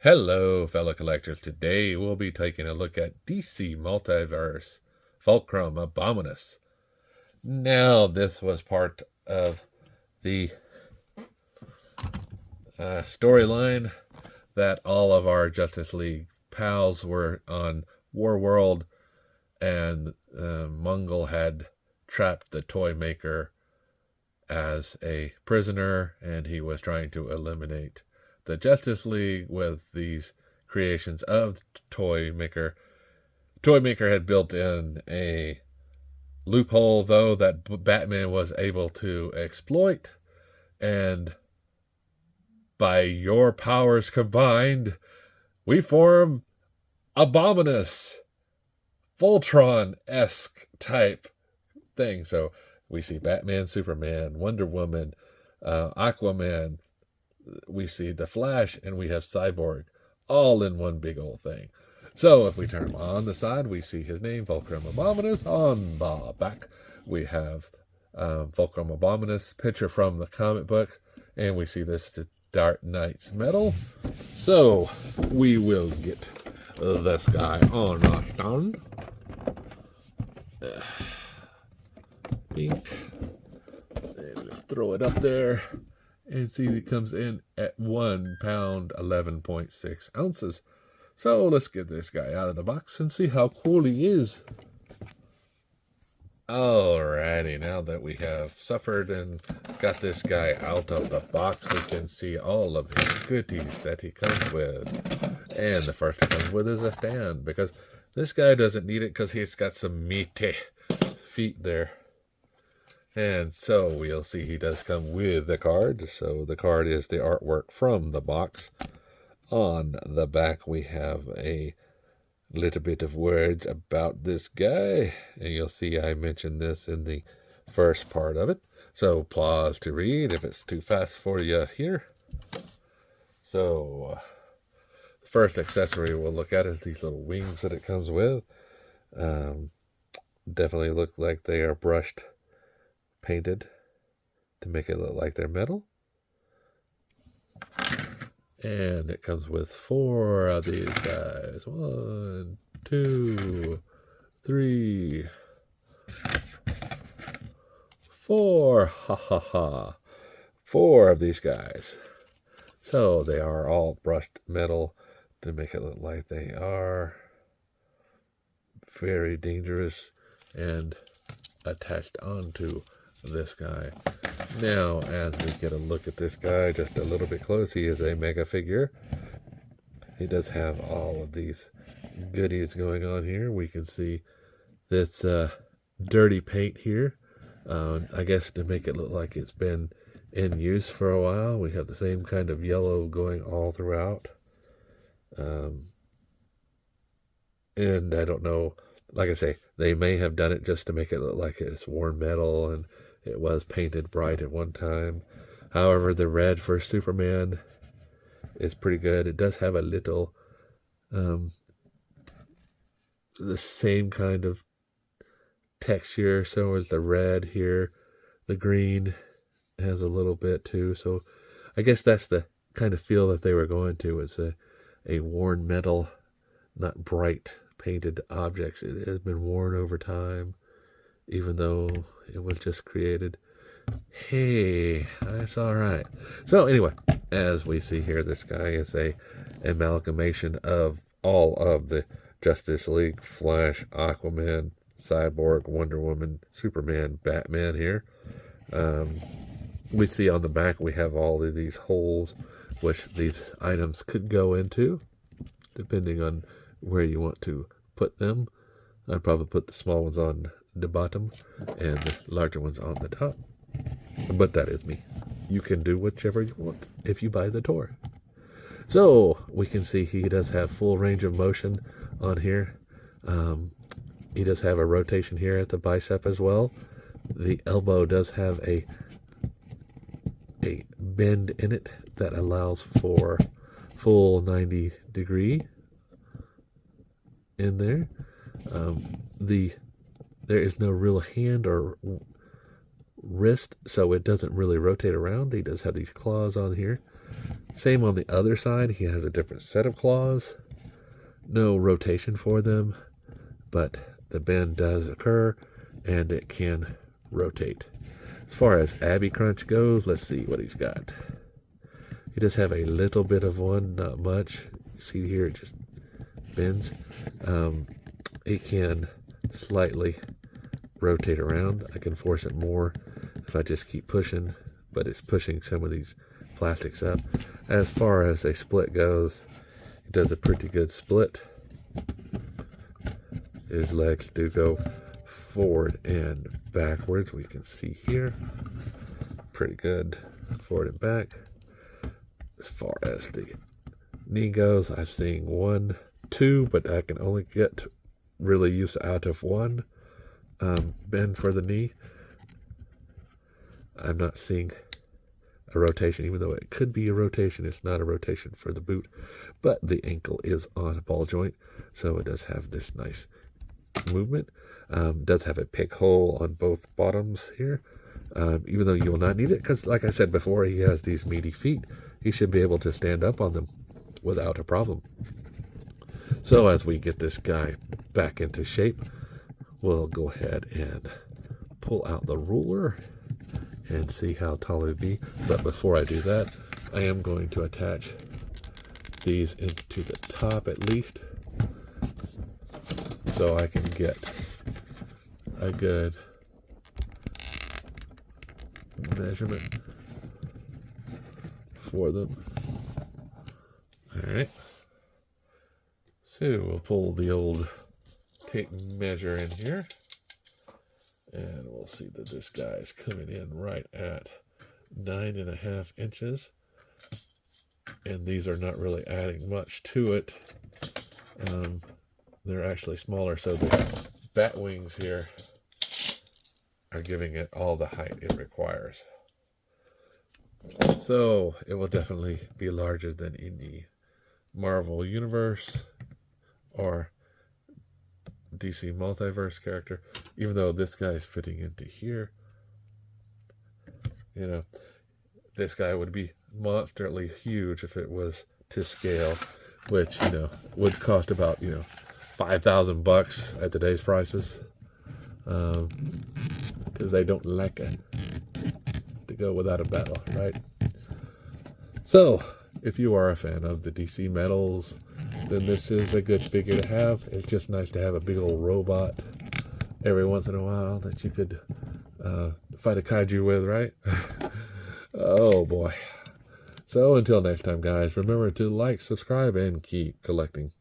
Hello, fellow collectors. Today we'll be taking a look at DC Multiverse Fulcrum Abominus. Now, this was part of the storyline that all of our Justice League pals were on War World, and Mongol had trapped the toy maker as a prisoner, and he was trying to eliminate the Justice League with these creations of Toy Maker. Toy Maker had built in a loophole, though, that Batman was able to exploit, and by your powers combined, we form Abominus, Voltron-esque type thing. So we see Batman, Superman, Wonder Woman, Aquaman, we see the Flash, and we have Cyborg, all in one big old thing. So if we turn him on the side, we see his name, Fulcrum Abominus. On the back, we have Fulcrum Abominus, picture from the comic books, and we see this Dark Knight's medal. So we will get this guy on our stand. Bink. And let's throw it up there. And see, it comes in at 1 pound, 11.6 ounces. So let's get this guy out of the box and see how cool he is. Alrighty, now that we have suffered and got this guy out of the box, we can see all of his goodies that he comes with. And the first he comes with is a stand, because this guy doesn't need it because he's got some meaty feet there. And so we'll see he does come with the card. So the card is the artwork from the box. On the back we have a little bit of words about this guy. And you'll see I mentioned this in the first part of it. So pause to read if it's too fast for you here. So the first accessory we'll look at is these little wings that it comes with. Definitely look like they are brushed, painted to make it look like they're metal. And it comes with 4 of these guys. 1, 2, 3, 4. Ha ha ha. 4 of these guys. So they are all brushed metal to make it look like they are very dangerous and attached onto this guy. Now, as we get a look at this guy just a little bit close, he is a mega figure. He does have all of these goodies going on here. We can see this dirty paint here. I guess to make it look like it's been in use for a while. We have the same kind of yellow going all throughout. And I don't know, like I say, they may have done it just to make it look like it's worn metal and it was painted bright at one time. However, the red for Superman is pretty good. It does have a little, the same kind of texture. So is the red here. The green has a little bit too. So I guess that's the kind of feel that they were going to. It's a worn metal, not bright painted objects. It has been worn over time, even though it was just created. Hey, that's all right. So anyway, as we see here, this guy is a amalgamation of all of the Justice League: Flash, Aquaman, Cyborg, Wonder Woman, Superman, Batman here. We see on the back we have all of these holes which these items could go into, depending on where you want to put them. I'd probably put the small ones on the bottom and the larger ones on the top. But that is me. You can do whichever you want if you buy the toy. So we can see he does have full range of motion on here. He does have a rotation here at the bicep as well. The elbow does have a bend in it that allows for full 90 degree in there. There is no real hand or wrist, so it doesn't really rotate around. He does have these claws on here. Same on the other side. He has a different set of claws. No rotation for them, but the bend does occur, and it can rotate. As far as Abby Crunch goes, let's see what he's got. He does have a little bit of one, not much. You see here, it just bends. He can slightly rotate around. I can force it more if I just keep pushing, but it's pushing some of these plastics up. As far as a split goes, it does a pretty good split. His legs do go forward and backwards. We can see here. Pretty good forward and back. As far as the knee goes, I've seen 1, 2, but I can only get really use out of one bend for the knee. I'm not seeing a rotation, even though it could be a rotation. It's not a rotation for the boot, but the ankle is on a ball joint, so it does have this nice movement. Does have a pick hole on both bottoms here, even though you will not need it, because like I said before, he has these meaty feet. He should be able to stand up on them without a problem. So as we get this guy back into shape, we'll go ahead and pull out the ruler and see how tall it would be. But before I do that, I am going to attach these into the top at least, so I can get a good measurement for them. All right. So we'll pull the old tape measure in here, and we'll see that this guy is coming in right at 9.5 inches. And these are not really adding much to it. They're actually smaller, so the bat wings here are giving it all the height it requires. So it will definitely be larger than in the Marvel Universe or DC Multiverse character, even though this guy is fitting into here. You know, this guy would be monsterly huge if it was to scale, which, you know, would cost about, you know, $5,000 at today's prices, because they don't like it to go without a battle, right? So if you are a fan of the DC metals, then this is a good figure to have. It's just nice to have a big old robot every once in a while that you could fight a kaiju with, right? Oh boy. So until next time, guys, remember to like, subscribe, and keep collecting.